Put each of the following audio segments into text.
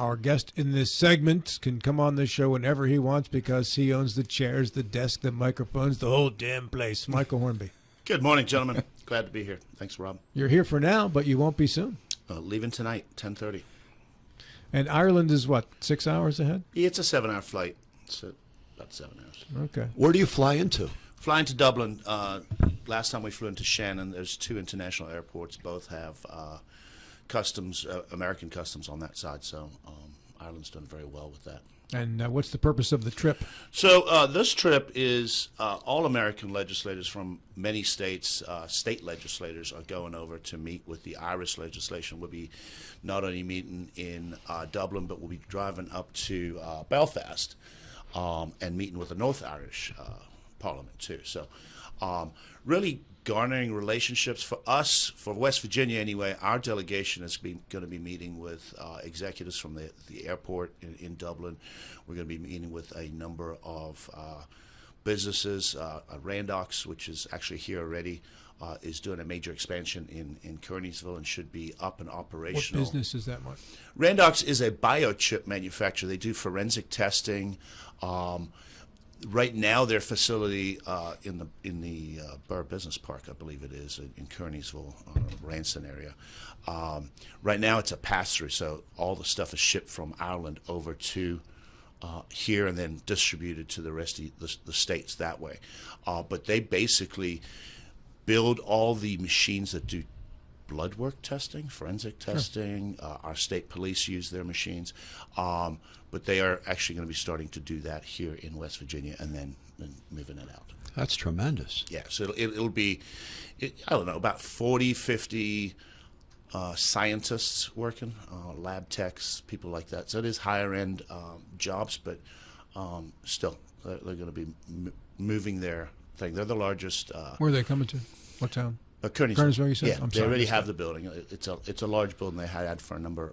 Our guest in this segment can come on the show whenever he wants because he owns the chairs, the desk, the microphones, the whole damn place. Michael Hornby. Good morning, gentlemen. Glad to be here. Thanks, Rob. You're here for now, but you won't be soon. Leaving tonight, 10:30. And Ireland is what, 6 hours ahead? Yeah, it's a 7-hour flight. It's about 7 hours. Okay. Where do you fly into? Flying to Dublin. Last time we flew into Shannon. There's 2 international airports. Both have customs, American customs on that side. So Ireland's done very well with that. And what's the purpose of the trip? So this trip is all American legislators from many states, state legislators are going over to meet with the Irish legislation. We'll be not only meeting in Dublin, but we'll be driving up to Belfast and meeting with the North Irish Parliament too. So really garnering relationships for us, for West Virginia anyway. Our delegation is going to be meeting with executives from the airport in Dublin. We're going to be meeting with a number of businesses. Randox, which is actually here already, is doing a major expansion in Kearneysville and should be up and operational. What business is that, Mark? Randox is a biochip manufacturer. They do forensic testing. Right now, their facility in the Burr Business Park, I believe it is, in Kearneysville, Ranson area. Right now, it's a pass-through, so all the stuff is shipped from Ireland over to here and then distributed to the rest of the states that way. But they basically build all the machines that do blood work testing, forensic testing. Our state police use their machines. But they are actually going to be starting to do that here in West Virginia and then moving it out. That's tremendous. Yeah, so it'll be, I don't know, about 40, 50 scientists working, lab techs, people like that. So it is higher-end jobs, but still, they're going to be moving their thing. They're the largest. Where are they coming to? What town? Kearneysville, you said? Yeah, I'm they sorry, already have the building. It's a large building they had for a number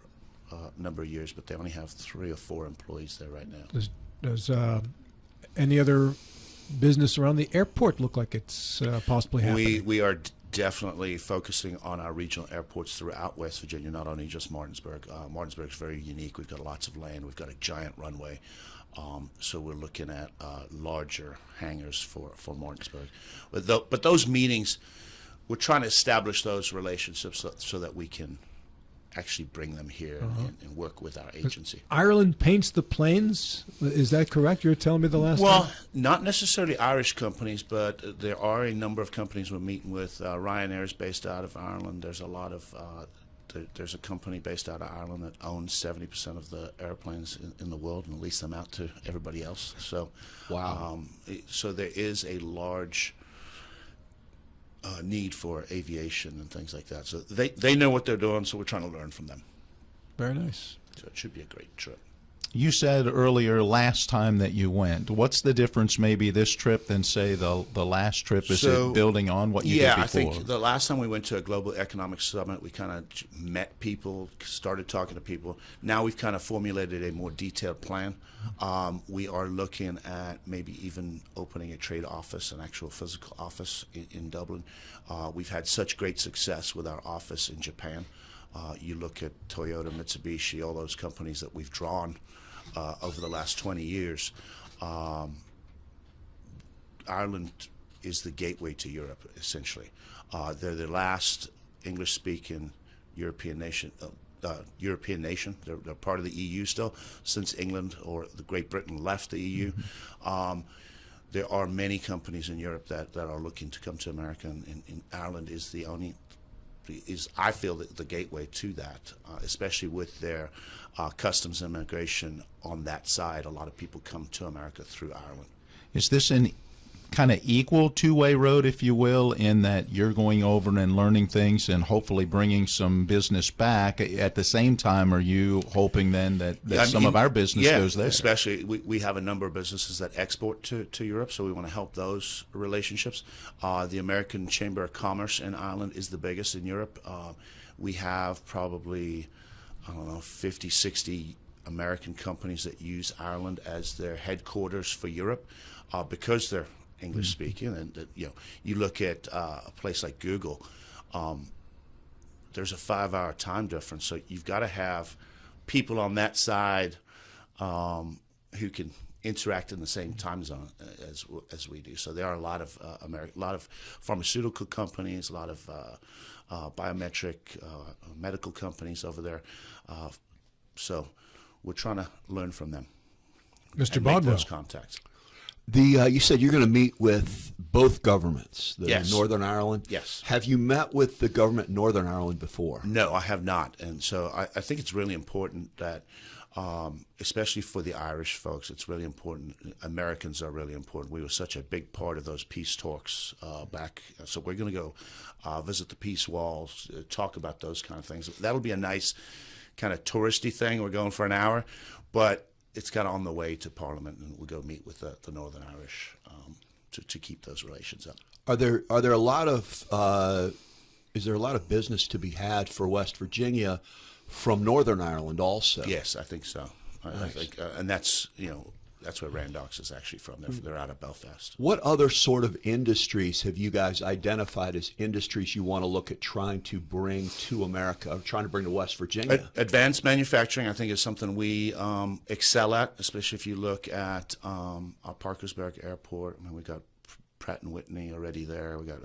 of years, but they only have 3 or 4 employees there right now. Does any other business around the airport look like it's possibly happening? We are definitely focusing on our regional airports throughout West Virginia, not only just Martinsburg. Martinsburg is very unique. We've got lots of land. We've got a giant runway. So we're looking at larger hangars for Martinsburg. But those meetings, we're trying to establish those relationships so that we can actually bring them here and work with our agency. Ireland paints the planes. Is that correct? You were telling me the last time? Well, not necessarily Irish companies, but there are a number of companies we're meeting with. WRNR is based out of Ireland. There's a lot of there's a company based out of Ireland that owns 70% of the airplanes in the world and lease them out to everybody else. So, wow. So there is a large need for aviation and things like that. So they know what they're doing, so we're trying to learn from them. Very nice. So it should be a great trip. You said earlier last time that you went. What's the difference maybe this trip than, say, the last trip? Is it building on what you did before? Yeah, I think the last time we went to a global economic summit, we kind of met people, started talking to people. Now we've kind of formulated a more detailed plan. We are looking at maybe even opening a trade office, an actual physical office in Dublin. We've had such great success with our office in Japan. You look at Toyota, Mitsubishi, all those companies that we've drawn over the last 20 years. Ireland is the gateway to Europe, essentially. They're the last English-speaking European nation. They're part of the EU still, since England or the Great Britain left the EU. There are many companies in Europe that are looking to come to America, and Ireland is the only. I feel the gateway to that, especially with their customs and immigration on that side. A lot of people come to America through Ireland. Is this an kind of equal two-way road, if you will, in that you're going over and learning things and hopefully bringing some business back? At the same time, are you hoping then that some of our business goes there? Especially we have a number of businesses that export to Europe, so we want to help those relationships. The American Chamber of Commerce in Ireland is the biggest in Europe. We have probably, 50, 60 American companies that use Ireland as their headquarters for Europe because they're English speaking, and you look at a place like Google. There's a 5-hour time difference, so you've got to have people on that side who can interact in the same time zone as we do. So there are a lot of a lot of pharmaceutical companies, a lot of biometric medical companies over there. So we're trying to learn from them. Mr. And make those Bodwell. contacts. You said you're going to meet with both governments, the Yes. Northern Ireland. Yes. Have you met with the government in Northern Ireland before? No, I have not. And so I think it's really important that, especially for the Irish folks, it's really important. Americans are really important. We were such a big part of those peace talks back. So we're going to go visit the peace walls, talk about those kind of things. That'll be a nice kind of touristy thing. We're going for an hour, but it's kind of on the way to Parliament, and we'll go meet with the Northern Irish to keep those relations up. Are there a lot of is there a lot of business to be had for West Virginia from Northern Ireland also? Yes, I think so. I Nice. think, and that's that's where Randox is actually from. They're out of Belfast. What other sort of industries have you guys identified as industries you want to look at trying to bring to America, or trying to bring to West Virginia? Advanced manufacturing, I think, is something we excel at, especially if you look at our Parkersburg Airport. I mean, we got Pratt & Whitney already there. We got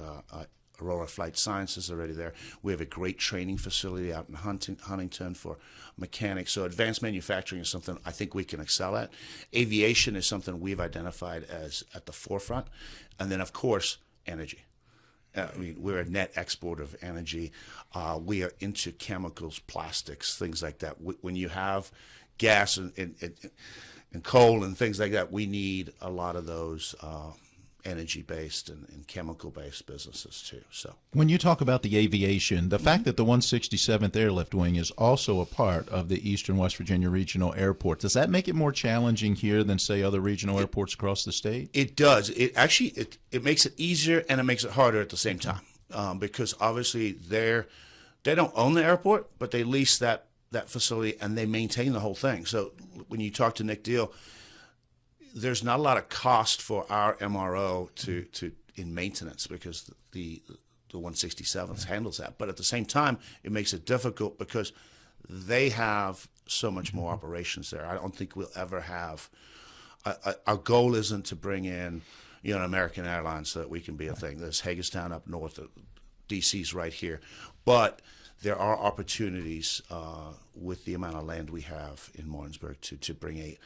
Aurora Flight Sciences already there. We have a great training facility out in Huntington for mechanics. So advanced manufacturing is something I think we can excel at. Aviation is something we've identified as at the forefront. And then, of course, energy. I mean, we're a net exporter of energy. We are into chemicals, plastics, things like that. When you have gas and coal and things like that, we need a lot of those energy-based and chemical-based businesses too. So when you talk about the aviation, the fact that the 167th Airlift Wing is also a part of the Eastern West Virginia Regional Airport, does that make it more challenging here than, say, other regional airports across the state? it does. It actually it makes it easier and it makes it harder at the same time because obviously they don't own the airport, but they lease that facility and they maintain the whole thing. So when you talk to Nick Deal, there's not a lot of cost for our MRO to in maintenance because the 167th handles that. But at the same time, it makes it difficult because they have so much more operations there. I don't think we'll ever have. Our goal isn't to bring in, an American Airlines so that we can be a thing. There's Hagerstown up north, DC's right here, but there are opportunities with the amount of land we have in Martinsburg to bring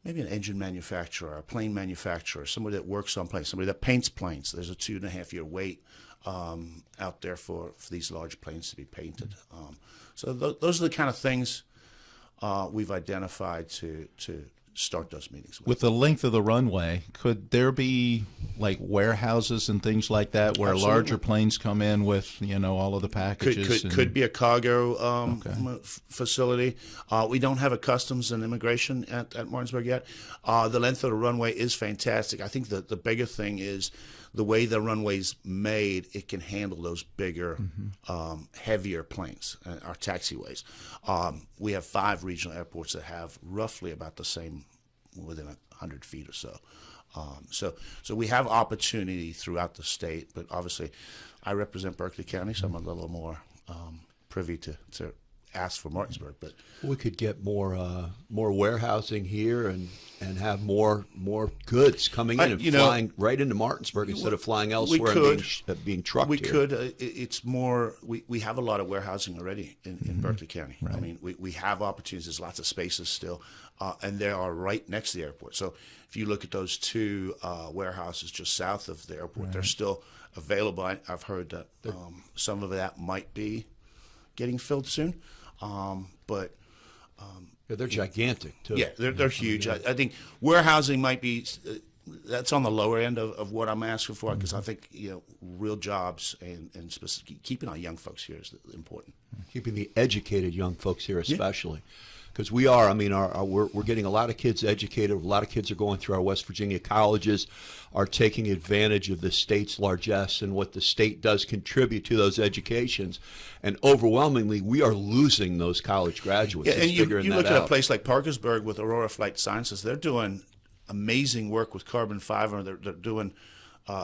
maybe an engine manufacturer, a plane manufacturer, somebody that works on planes, somebody that paints planes. There's a 2.5-year wait out there for these large planes to be painted. So those are the kind of things we've identified to start those meetings with. With the length of the runway, could there be like warehouses and things like that where Absolutely. larger planes come in with all of the packages? Could be a cargo facility. We don't have a customs and immigration at Martinsburg yet. The length of the runway is fantastic. I think the bigger thing is the way the runway's made. It can handle those bigger, heavier planes, our taxiways. We have 5 regional airports that have roughly about the same, within 100 feet or so. So we have opportunity throughout the state, but obviously I represent Berkeley County, so I'm a little more privy to ask for Martinsburg. But We could get more warehousing here and have more goods coming in and flying right into Martinsburg instead of flying elsewhere and being trucked we here. could. It's more. We have a lot of warehousing already in Berkeley County. Right. I mean, we have opportunities. There's lots of spaces still, and they are right next to the airport. So if you look at those 2 warehouses just south of the airport, they're still available. I've heard that some of that might be getting filled soon, but. Yeah, they're gigantic too. Yeah, they're huge. I think warehousing might be that's on the lower end of what I'm asking for because I think real jobs and keeping our young folks here is important. Keeping the educated young folks here, especially. Because we are, we're getting a lot of kids educated. A lot of kids are going through our West Virginia colleges, are taking advantage of the state's largesse and what the state does contribute to those educations. And overwhelmingly, we are losing those college graduates. Yeah, and you look at out. a place like Parkersburg with Aurora Flight Sciences. They're doing amazing work with carbon fiber. They're doing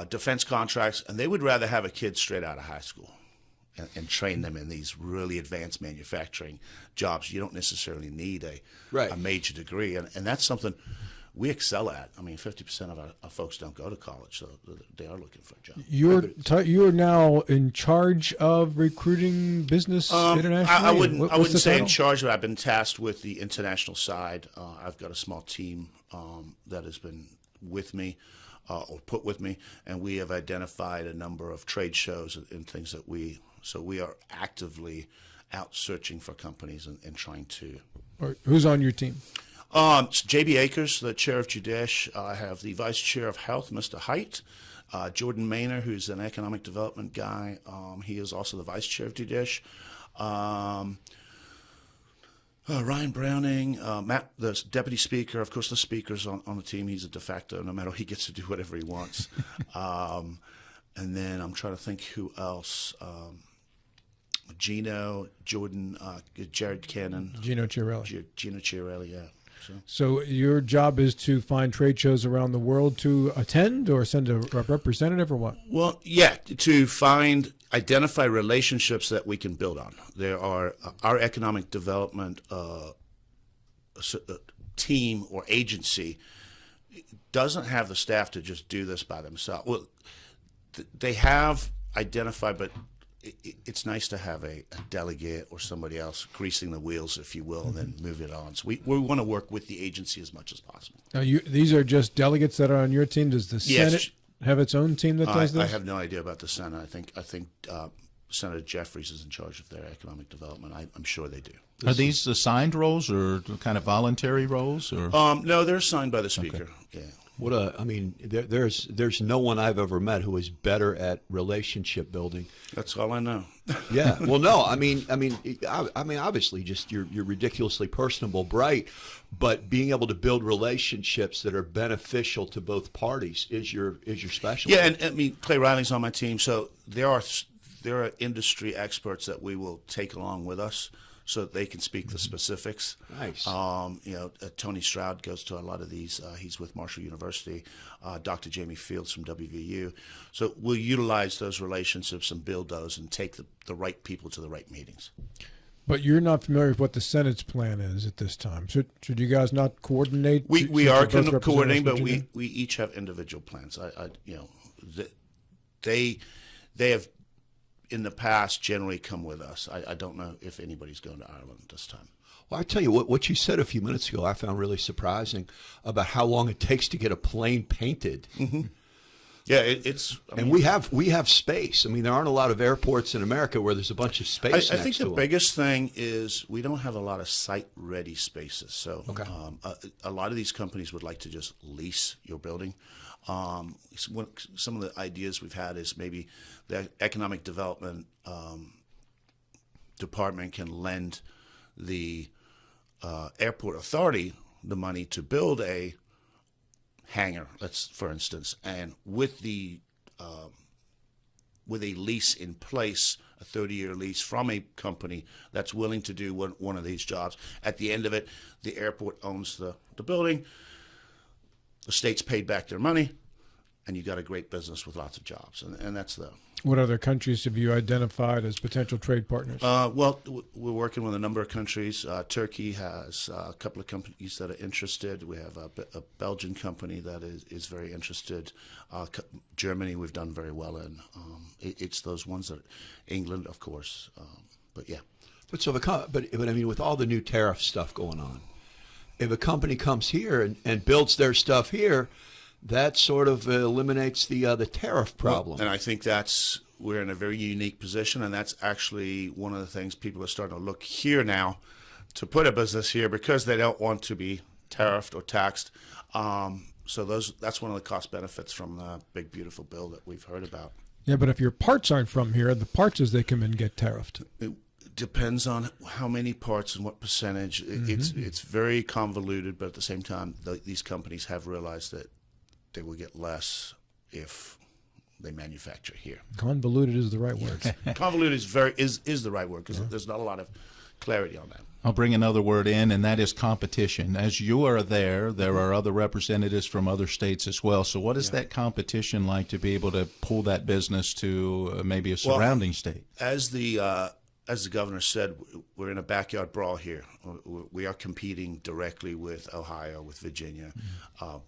defense contracts, and they would rather have a kid straight out of high school. and train them in these really advanced manufacturing jobs. You don't necessarily need a major degree, and that's something we excel at. I mean, 50% of our folks don't go to college, so they are looking for a job. You're now in charge of recruiting business internationally? I wouldn't say in charge, but I've been tasked with the international side. I've got a small team that has been with me or put with me, and we have identified a number of trade shows and things that we are actively out searching for companies and trying to. Who's on your team? It's J.B. Akers, the chair of Judesh. I have the vice chair of health, Mr. Height. Jordan Maynor, who's an economic development guy. He is also the vice chair of Judesh. Ryan Browning, Matt, the deputy speaker. Of course, the speaker's on the team. He's a de facto. No matter, he gets to do whatever he wants. And then I'm trying to think who else. Gino, Jordan, Jared Cannon. Gino Chiarelli. Gino Chiarelli, yeah. So your job is to find trade shows around the world to attend or send a representative or what? Well, yeah, to identify relationships that we can build on. There are our economic development team or agency doesn't have the staff to just do this by themselves. Well, they have identified, but it's nice to have a delegate or somebody else greasing the wheels, if you will, and then move it on. So we want to work with the agency as much as possible. Now, these are just delegates that are on your team. Does the Senate have its own team that does this? I have no idea about the Senate. I think Senator Jeffries is in charge of their economic development. I'm sure they do. Are these assigned roles or kind of voluntary roles? Or no, they're assigned by the speaker. Okay. Yeah. There's no one I've ever met who is better at relationship building. That's all I know. Yeah. Well, no, I mean, obviously, just you're ridiculously personable, bright, but being able to build relationships that are beneficial to both parties is your specialty. Yeah, and I mean, Clay Riley's on my team, so there are industry experts that we will take along with us, so that they can speak the specifics. Nice. Tony Stroud goes to a lot of these. He's with Marshall University. Dr. Jamie Fields from WVU. So we'll utilize those relationships and build those and take the right people to the right meetings. But you're not familiar with what the Senate's plan is at this time. Should you guys not coordinate? We are coordinating, but we each have individual plans. They have in the past generally come with us. I don't know if anybody's going to Ireland this time. Well, I tell you what you said a few minutes ago I found really surprising about how long it takes to get a plane painted. Mm-hmm. Yeah, and we have space. I mean, there aren't a lot of airports in America where there's a bunch of space. I think the biggest thing is we don't have a lot of site-ready spaces. So a lot of these companies would like to just lease your building. Some of the ideas we've had is maybe the economic development department can lend the airport authority the money to build a hangar, for instance, and with a lease in place, a 30-year lease from a company that's willing to do one of these jobs. At the end of it, the airport owns the building. The state's paid back their money, and you got a great business with lots of jobs, and that's the. What other countries have you identified as potential trade partners? Well, we're working with a number of countries. Turkey has a couple of companies that are interested. We have a Belgian company that is very interested. Germany, we've done very well in. It's those ones that England, of course. But yeah. But I mean, with all the new tariff stuff going on, if a company comes here and builds their stuff here, that sort of eliminates the tariff problem. Well, and I think we're in a very unique position, and that's actually one of the things people are starting to look here now to put a business here because they don't want to be tariffed or taxed. So that's one of the cost benefits from the big, beautiful bill that we've heard about. Yeah, but if your parts aren't from here, the parts as they come in get tariffed. It depends on how many parts and what percentage. It's very convoluted, but at the same time, these companies have realized that they will get less if they manufacture here. Convoluted is the right word. Convoluted is the right word because there's not a lot of clarity on that. I'll bring another word in, and that is competition. As you are there are other representatives from other states as well. So what is that competition like to be able to pull that business to maybe a surrounding state? As the governor said, we're in a backyard brawl here. We are competing directly with Ohio, with Virginia,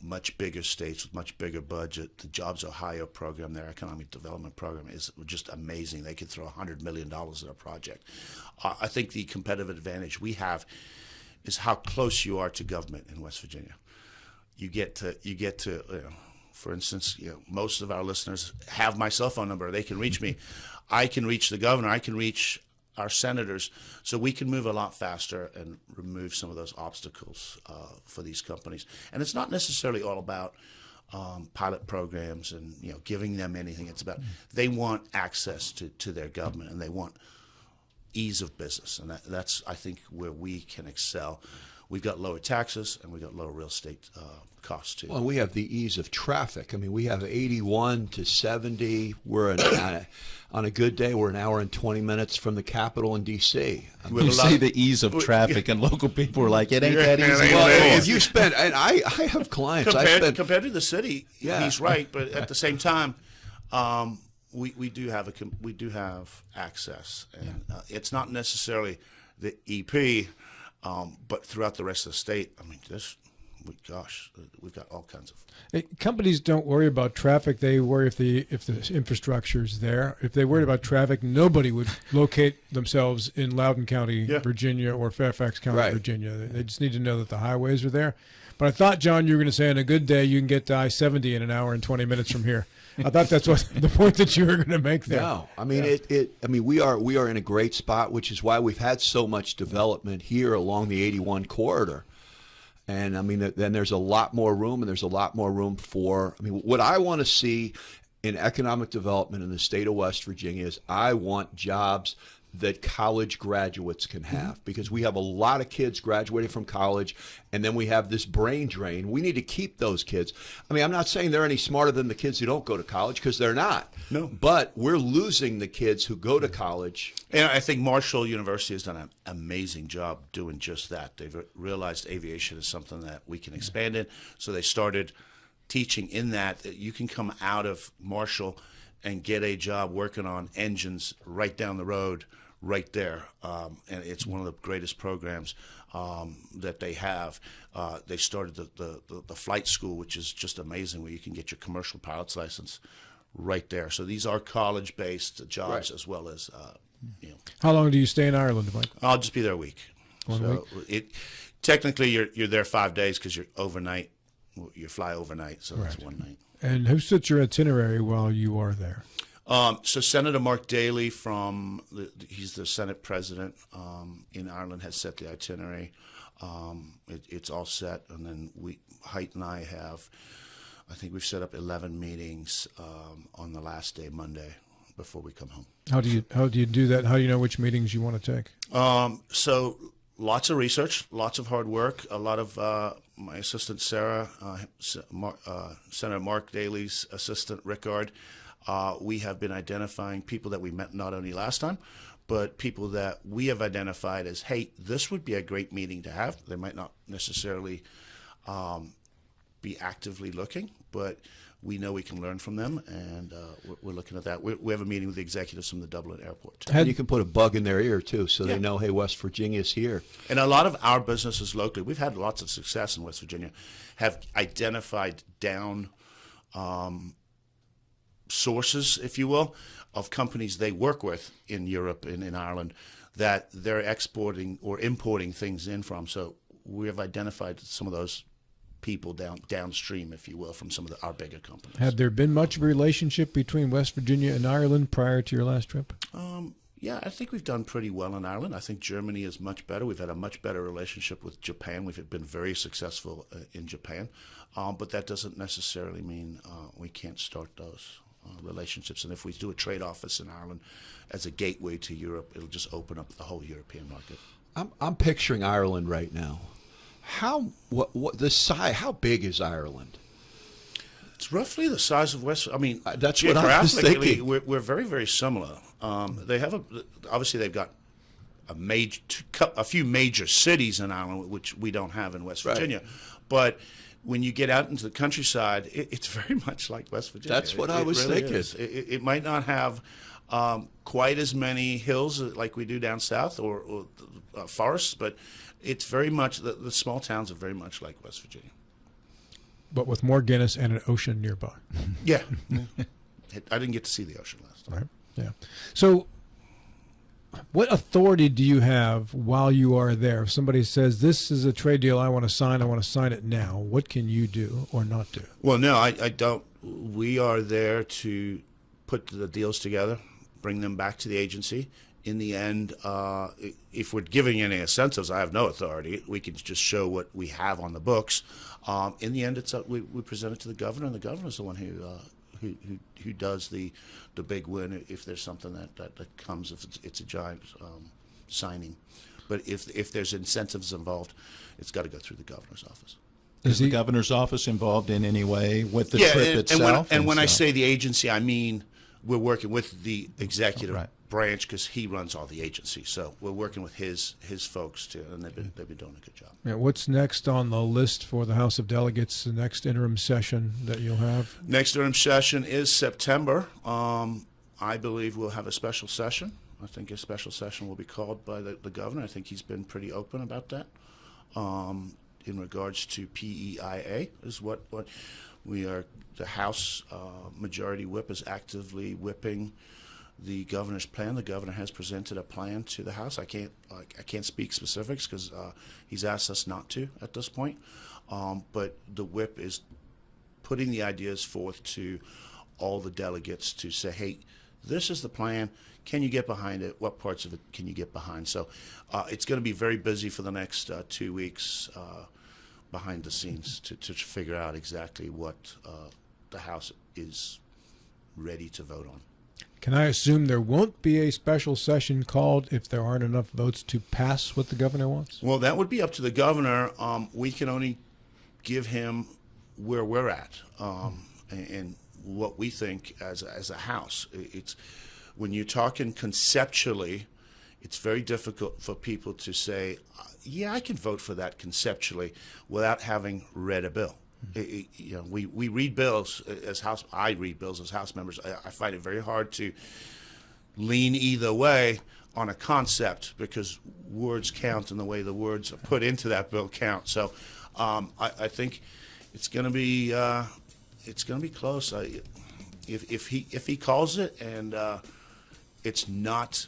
much bigger states with much bigger budget. The Jobs Ohio program, their economic development program, is just amazing. They could throw $100 million at a project. I think the competitive advantage we have is how close you are to government in West Virginia. You get to for instance, most of our listeners have my cell phone number. They can reach me. I can reach the governor. I can reach our senators, so we can move a lot faster and remove some of those obstacles for these companies. And it's not necessarily all about pilot programs and giving them anything. It's about they want access to their government, and they want ease of business, and that's I think where we can excel. We've got lower taxes, and we've got lower real estate costs too. Well, we have the ease of traffic. I mean, we have 81 to 70. We're on a good day, we're an hour and 20 minutes from the Capitol in D.C. You see the ease of traffic, and local people are like, it ain't that easy. Well, if you spend, and I have clients. Compared to the city, he's right, but at the same time, we do have access, and it's not necessarily the EP. But throughout the rest of the state, I mean, we've got all kinds of. Companies don't worry about traffic. They worry if the infrastructure is there. If they worried about traffic, nobody would locate themselves in Loudoun County, Virginia, or Fairfax County, Virginia. They just need to know that the highways are there. But I thought, John, you were going to say on a good day you can get to I-70 in an hour and 20 minutes from here. I thought that's what the point that you were going to make there. No, I mean we are in a great spot, which is why we've had so much development here along the 81 corridor. And I mean, then there's a lot more room, and there's a lot more room for. I mean, what I want to see in economic development in the state of West Virginia is I want jobs that college graduates can have, because we have a lot of kids graduating from college, and then we have this brain drain. We need to keep those kids. I mean, I'm not saying they're any smarter than the kids who don't go to college, because they're not. No. But we're losing the kids who go to college. And I think Marshall University has done an amazing job doing just that. They've realized aviation is something that we can expand in, so they started teaching in that you can come out of Marshall and get a job working on engines right down the road, right there. And it's one of the greatest programs that they have. They started the flight school, which is just amazing, where you can get your commercial pilot's license right there. So these are college-based jobs, as well as, How long do you stay in Ireland, Mike? I'll just be there a week. One week? Technically, you're there 5 days because you're overnight. You fly overnight, so that's one night. And who sets your itinerary while you are there? So Senator Mark Daley, he's the Senate president in Ireland, has set the itinerary. It's all set, and then Height and I think we've set up 11 meetings on the last day, Monday, before we come home. How do you do that? How do you know which meetings you want to take? So lots of research, lots of hard work, a lot of my assistant Sarah, Senator Mark Daley's assistant Rickard. We have been identifying people that we met not only last time, but people that we have identified as, hey, this would be a great meeting to have. They might not necessarily be actively looking, but we know we can learn from them, and we're looking at that. We have a meeting with the executives from the Dublin airport, too. And you can put a bug in their ear, too, so they know, hey, West Virginia's here. And a lot of our businesses locally, we've had lots of success in West Virginia, have identified down sources, if you will, of companies they work with in Europe and in Ireland that they're exporting or importing things in from. So we have identified some of those people downstream, if you will, from some of our bigger companies. Had there been much of a relationship between West Virginia and Ireland prior to your last trip? Yeah, I think we've done pretty well in Ireland. I think Germany is much better. We've had a much better relationship with Japan. We've been very successful in Japan. But that doesn't necessarily mean we can't start those relationships. And if we do a trade office in Ireland as a gateway to Europe, it'll just open up the whole European market. I'm picturing Ireland right now. How big is Ireland? It's roughly the size of West. I mean, that's what I was thinking. We're very, very similar. They have obviously they've got a few major cities in Ireland, which we don't have in West Right. Virginia. But when you get out into the countryside, it's very much like West Virginia. That's what I was really thinking. It might not have quite as many hills like we do down south or forests, but it's very much, the small towns are very much like West Virginia. But with more Guinness and an ocean nearby. Yeah. I didn't get to see the ocean last time. Right. Yeah. So what authority do you have while you are there? If somebody says, this is a trade deal I want to sign it now, what can you do or not do? Well, no, I don't. We are there to put the deals together, bring them back to the agency. In the end, if we're giving any incentives, I have no authority. We can just show what we have on the books. In the end, we present it to the governor, and the governor's the one who does the big win if there's something that comes, if it's a giant signing. But if there's incentives involved, it's got to go through the governor's office. Is the governor's office involved in any way with the trip itself? And when I say the agency, I mean we're working with the executive branch because he runs all the agencies. So we're working with his folks too, and they've been doing a good job. Yeah, what's next on the list for the House of Delegates, the next interim session that you'll have? Next interim session is September. I believe we'll have a special session. I think a special session will be called by the governor. I think he's been pretty open about that. In regards to PEIA is what we are, the House Majority Whip is actively whipping the governor's plan. The governor has presented a plan to the House. I can't speak specifics because he's asked us not to at this point. But the whip is putting the ideas forth to all the delegates to say, hey, this is the plan. Can you get behind it? What parts of it can you get behind? So it's going to be very busy for the next 2 weeks behind the scenes to figure out exactly what the House is ready to vote on. Can I assume there won't be a special session called if there aren't enough votes to pass what the governor wants? Well, that would be up to the governor. We can only give him where we're at and what we think as a House. It's when you're talking conceptually, it's very difficult for people to say, yeah, I can vote for that conceptually without having read a bill. We read bills as House. I read bills as House members. I find it very hard to lean either way on a concept because words count and the way the words are put into that bill count. So I think it's going to be close. If he calls it and it's not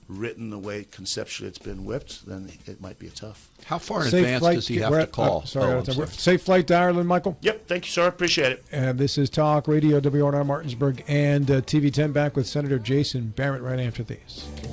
written the way conceptually it's been whipped, then it might be a tough. How far in advance does he have to call? Safe flight to Ireland, Michael. Yep, thank you, sir. Appreciate it. And this is Talk Radio, WRNR Martinsburg, and TV10 back with Senator Jason Barrett right after these.